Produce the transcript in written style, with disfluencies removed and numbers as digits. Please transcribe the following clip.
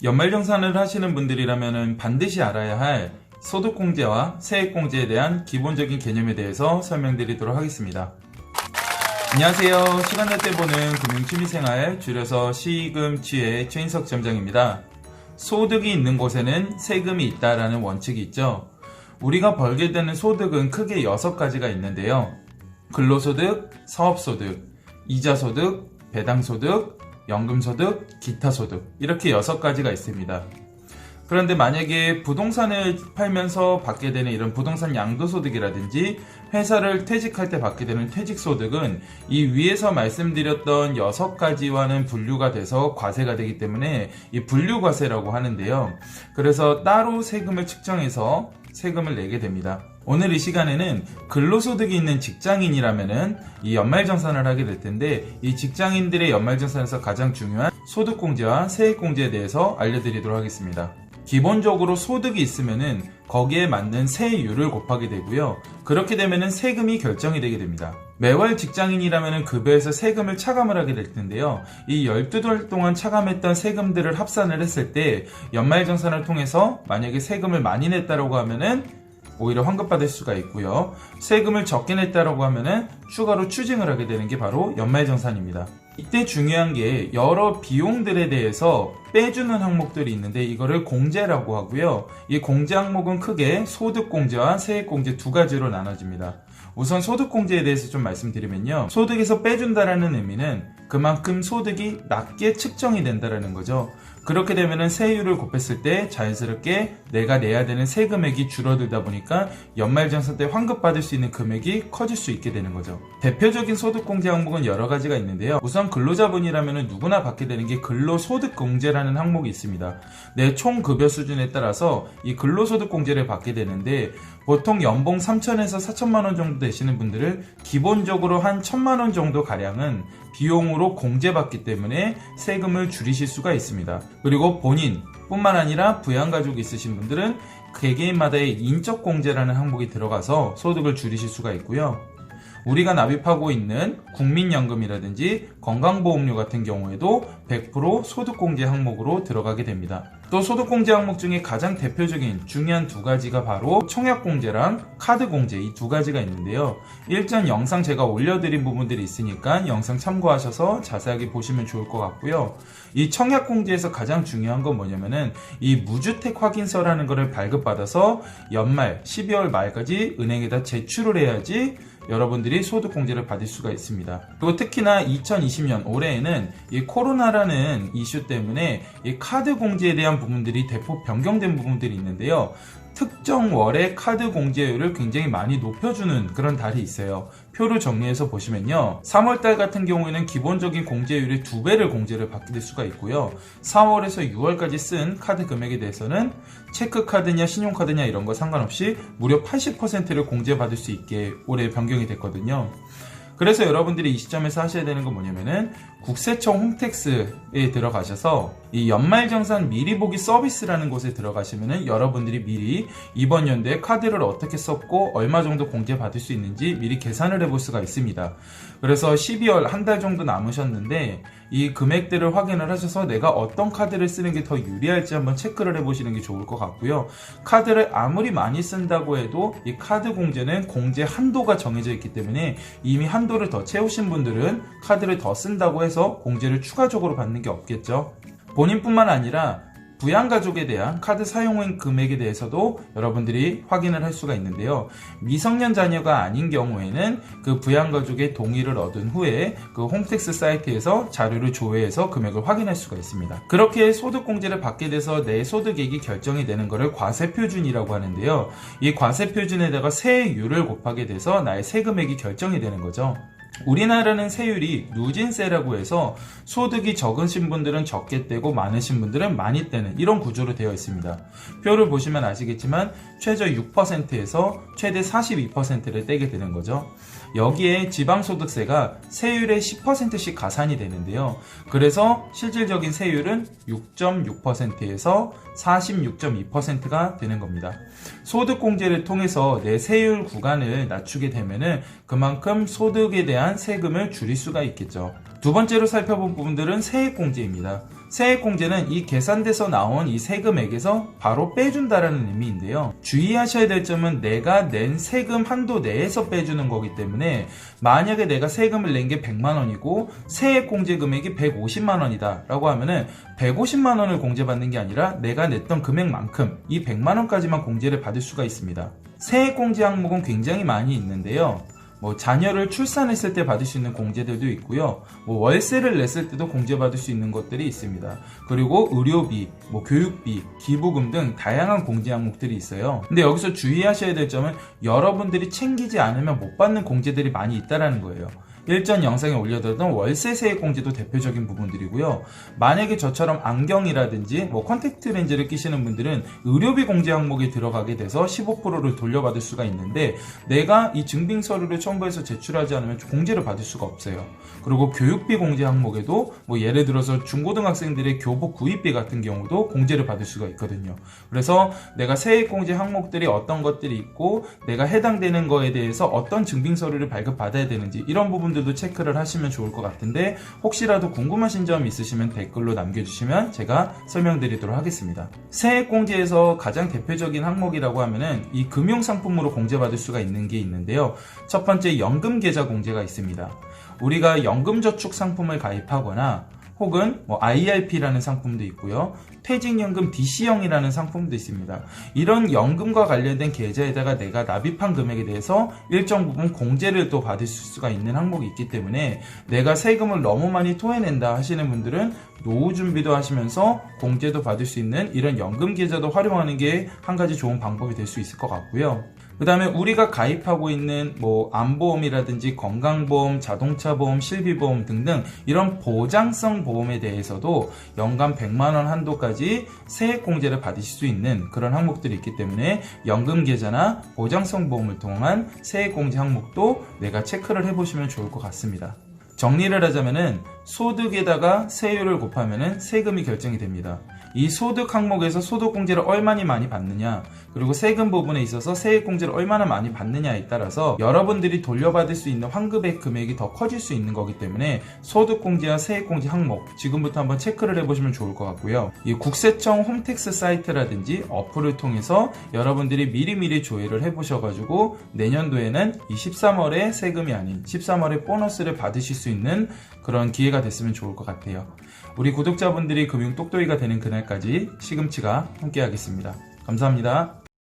연말정산을 하시는 분들이라면 반드시 알아야 할 소득공제와 세액공제에 대한 기본적인 개념에 대해서 설명드리도록 하겠습니다. 안녕하세요. 시간 날 때 보는 금융취미생활, 줄여서 시금취의 최인석 점장입니다. 소득이 있는 곳에는 세금이 있다라는 원칙이 있죠. 우리가 벌게 되는 소득은 크게 6가지가 있는데요. 근로소득, 사업소득, 이자소득, 배당소득, 연금소득, 기타소득, 이렇게 6가지가 있습니다. 그런데 만약에 부동산을 팔면서 받게 되는 이런 부동산 양도소득이라든지 회사를 퇴직할 때 받게 되는 퇴직소득은 이 위에서 말씀드렸던 6가지와는 분류가 돼서 과세가 되기 때문에 이 분류과세라고 하는데요. 그래서 따로 세금을 측정해서 세금을 내게 됩니다. 오늘 이 시간에는 근로소득이 있는 직장인이라면은 이 연말정산을 하게 될 텐데, 이 직장인들의 연말정산에서 가장 중요한 소득공제와 세액공제에 대해서 알려드리도록 하겠습니다. 기본적으로 소득이 있으면은 거기에 맞는 세율을 곱하게 되고요. 그렇게 되면은 세금이 결정이 되게 됩니다. 매월 직장인이라면은 급여에서 세금을 차감을 하게 될 텐데요. 이 12달 동안 차감했던 세금들을 합산을 했을 때 연말정산을 통해서 만약에 세금을 많이 냈다라고 하면은 오히려 환급받을 수가 있고요. 세금을 적게 냈다라고 하면은 추가로 추징을 하게 되는 게 바로 연말정산입니다. 이때 중요한 게 여러 비용들에 대해서 빼주는 항목들이 있는데 이거를 공제라고 하고요. 이 공제 항목은 크게 소득공제와 세액공제 2가지로 나눠집니다. 우선 소득공제에 대해서 좀 말씀드리면요. 소득에서 빼준다라는 의미는 그만큼 소득이 낮게 측정이 된다라는 거죠. 그렇게 되면은 세율을 곱했을 때 자연스럽게 내가 내야 되는 세금액이 줄어들다 보니까 연말정산 때 환급받을 수 있는 금액이 커질 수 있게 되는 거죠. 대표적인 소득공제 항목은 여러 가지가 있는데요. 우선 근로자분이라면 누구나 받게 되는 게 근로소득공제라는 항목이 있습니다. 내 총급여 수준에 따라서 이 근로소득공제를 받게 되는데, 보통 연봉 3천에서 4천만 원 정도 되시는 분들은 기본적으로 한 1,000만 원 정도 가량은 비용으로 공제받기 때문에 세금을 줄이실 수가 있습니다. 그리고 본인 뿐만 아니라 부양가족이 있으신 분들은 개개인마다의 인적공제라는 항목이 들어가서 소득을 줄이실 수가 있고요. 우리가 납입하고 있는 국민연금이라든지 건강보험료 같은 경우에도 100% 소득공제 항목으로 들어가게 됩니다. 또 소득공제 항목 중에 가장 대표적인 중요한 2가지가 바로 청약공제랑 카드공제, 이 2가지가 있는데요. 일전 영상 제가 올려드린 부분들이 있으니까 영상 참고하셔서 자세하게 보시면 좋을 것 같고요. 이 청약공제에서 가장 중요한 건 뭐냐면은 이 무주택 확인서라는 거를 발급받아서 연말 12월 말까지 은행에다 제출을 해야지 여러분들이 소득공제를 받을 수가 있습니다. 그리고 특히나 2020년 올해에는 이 코로나라는 이슈 때문에 이 카드 공제에 대한 부분들이 대폭 변경된 부분들이 있는데요. 특정 월의 카드 공제율을 굉장히 많이 높여주는 그런 달이 있어요. 표를 정리해서 보시면요. 3월달 같은 경우에는 기본적인 공제율의 2배를 공제를 받게 될 수가 있고요. 4월에서 6월까지 쓴 카드 금액에 대해서는 체크카드냐 신용카드냐 이런 거 상관없이 무려 80%를 공제받을 수 있게 올해 변경이 됐거든요. 그래서 여러분들이 이 시점에서 하셔야 되는 건 뭐냐면은 국세청 홈택스에 들어가셔서 이 연말정산 미리 보기 서비스라는 곳에 들어가시면은 여러분들이 미리 이번 연도에 카드를 어떻게 썼고 얼마 정도 공제 받을 수 있는지 미리 계산을 해볼 수가 있습니다. 그래서 12월 한 달 정도 남으셨는데 이 금액들을 확인을 하셔서 내가 어떤 카드를 쓰는 게 더 유리할지 한번 체크를 해보시는 게 좋을 것 같고요. 카드를 아무리 많이 쓴다고 해도 이 카드 공제는 공제 한도가 정해져 있기 때문에 이미 한도를 더 채우신 분들은 카드를 더 쓴다고 해서 공제를 추가적으로 받는 게 없겠죠. 본인뿐만 아니라 부양가족에 대한 카드 사용 금액에 대해서도 여러분들이 확인을 할 수가 있는데요. 미성년 자녀가 아닌 경우에는 그 부양가족의 동의를 얻은 후에 그 홈택스 사이트에서 자료를 조회해서 금액을 확인할 수가 있습니다. 그렇게 소득공제를 받게 돼서 내 소득액이 결정이 되는 것을 과세표준이라고 하는데요. 이 과세표준에다가 세율을 곱하게 돼서 나의 세금액이 결정이 되는 거죠. 우리나라는 세율이 누진세라고 해서 소득이 적으신 분들은 적게 떼고 많으신 분들은 많이 떼는 이런 구조로 되어 있습니다. 표를 보시면 아시겠지만 최저 6%에서 최대 42%를 떼게 되는 거죠. 여기에 지방소득세가 세율의 10%씩 가산이 되는데요. 그래서 실질적인 세율은 6.6%에서 46.2%가 되는 겁니다. 소득공제를 통해서 내 세율 구간을 낮추게 되면은 그만큼 소득에 대한 세금을 줄일 수가 있겠죠. 두 번째로 살펴본 부분들은 세액공제입니다. 세액공제는 이 계산돼서 나온 이 세금액에서 바로 빼준다라는 의미인데요. 주의하셔야 될 점은 내가 낸 세금 한도 내에서 빼주는 거기 때문에 만약에 내가 세금을 낸 게 100만 원이고 세액공제 금액이 150만 원이다 라고 하면은 150만 원을 공제받는 게 아니라 내가 냈던 금액만큼 이 100만 원까지만 공제를 받을 수가 있습니다. 세액공제 항목은 굉장히 많이 있는데요. 자녀를 출산했을 때 받을 수 있는 공제들도 있고요. 월세를 냈을 때도 공제받을 수 있는 것들이 있습니다. 그리고 의료비, 교육비, 기부금 등 다양한 공제 항목들이 있어요. 근데 여기서 주의하셔야 될 점은 여러분들이 챙기지 않으면 못 받는 공제들이 많이 있다는 거예요. 일전 영상에 올려드렸던 월세 세액 공제도 대표적인 부분들이고요. 만약에 저처럼 안경이라든지 컨택트 렌즈를 끼시는 분들은 의료비 공제 항목에 들어가게 돼서 15%를 돌려받을 수가 있는데 내가 이 증빙 서류를 첨부해서 제출하지 않으면 공제를 받을 수가 없어요. 그리고 교육비 공제 항목에도 예를 들어서 중고등학생들의 교복 구입비 같은 경우도 공제를 받을 수가 있거든요. 그래서 내가 세액 공제 항목들이 어떤 것들이 있고 내가 해당되는 거에 대해서 어떤 증빙 서류를 발급받아야 되는지 이런 부분들도 체크를 하시면 좋을 것 같은데 혹시라도 궁금하신 점 있으시면 댓글로 남겨주시면 제가 설명드리도록 하겠습니다. 세액공제에서 가장 대표적인 항목이라고 하면은 이 금융상품으로 공제받을 수가 있는 게 있는데요. 첫 번째 연금계좌 공제가 있습니다. 우리가 연금저축 상품을 가입하거나 혹은 IRP라는 상품도 있고요. 퇴직연금 DC형이라는 상품도 있습니다. 이런 연금과 관련된 계좌에다가 내가 납입한 금액에 대해서 일정 부분 공제를 또 받을 수가 있는 항목이 있기 때문에 내가 세금을 너무 많이 토해낸다 하시는 분들은 노후 준비도 하시면서 공제도 받을 수 있는 이런 연금 계좌도 활용하는 게 한 가지 좋은 방법이 될 수 있을 것 같고요. 그 다음에 우리가 가입하고 있는 암보험이라든지 건강보험, 자동차보험, 실비보험 등등 이런 보장성 보험에 대해서도 연간 100만원 한도까지 세액공제를 받으실 수 있는 그런 항목들이 있기 때문에 연금계좌나 보장성 보험을 통한 세액공제 항목도 내가 체크를 해보시면 좋을 것 같습니다. 정리를 하자면은 소득에다가 세율을 곱하면은 세금이 결정이 됩니다. 이 소득 항목에서 소득공제를 얼마나 많이 받느냐, 그리고 세금 부분에 있어서 세액공제를 얼마나 많이 받느냐에 따라서 여러분들이 돌려받을 수 있는 환급액 금액이 더 커질 수 있는 거기 때문에 소득공제와 세액공제 항목 지금부터 한번 체크를 해보시면 좋을 것 같고요. 이 국세청 홈택스 사이트라든지 어플을 통해서 여러분들이 미리미리 조회를 해보셔가지고 내년도에는 이 13월에 세금이 아닌 13월에 보너스를 받으실 수 있는 그런 기회가 됐으면 좋을 것 같아요. 우리 구독자분들이 금융 똑똑이가 되는 그날까지 시금치가 함께 하겠습니다. 감사합니다.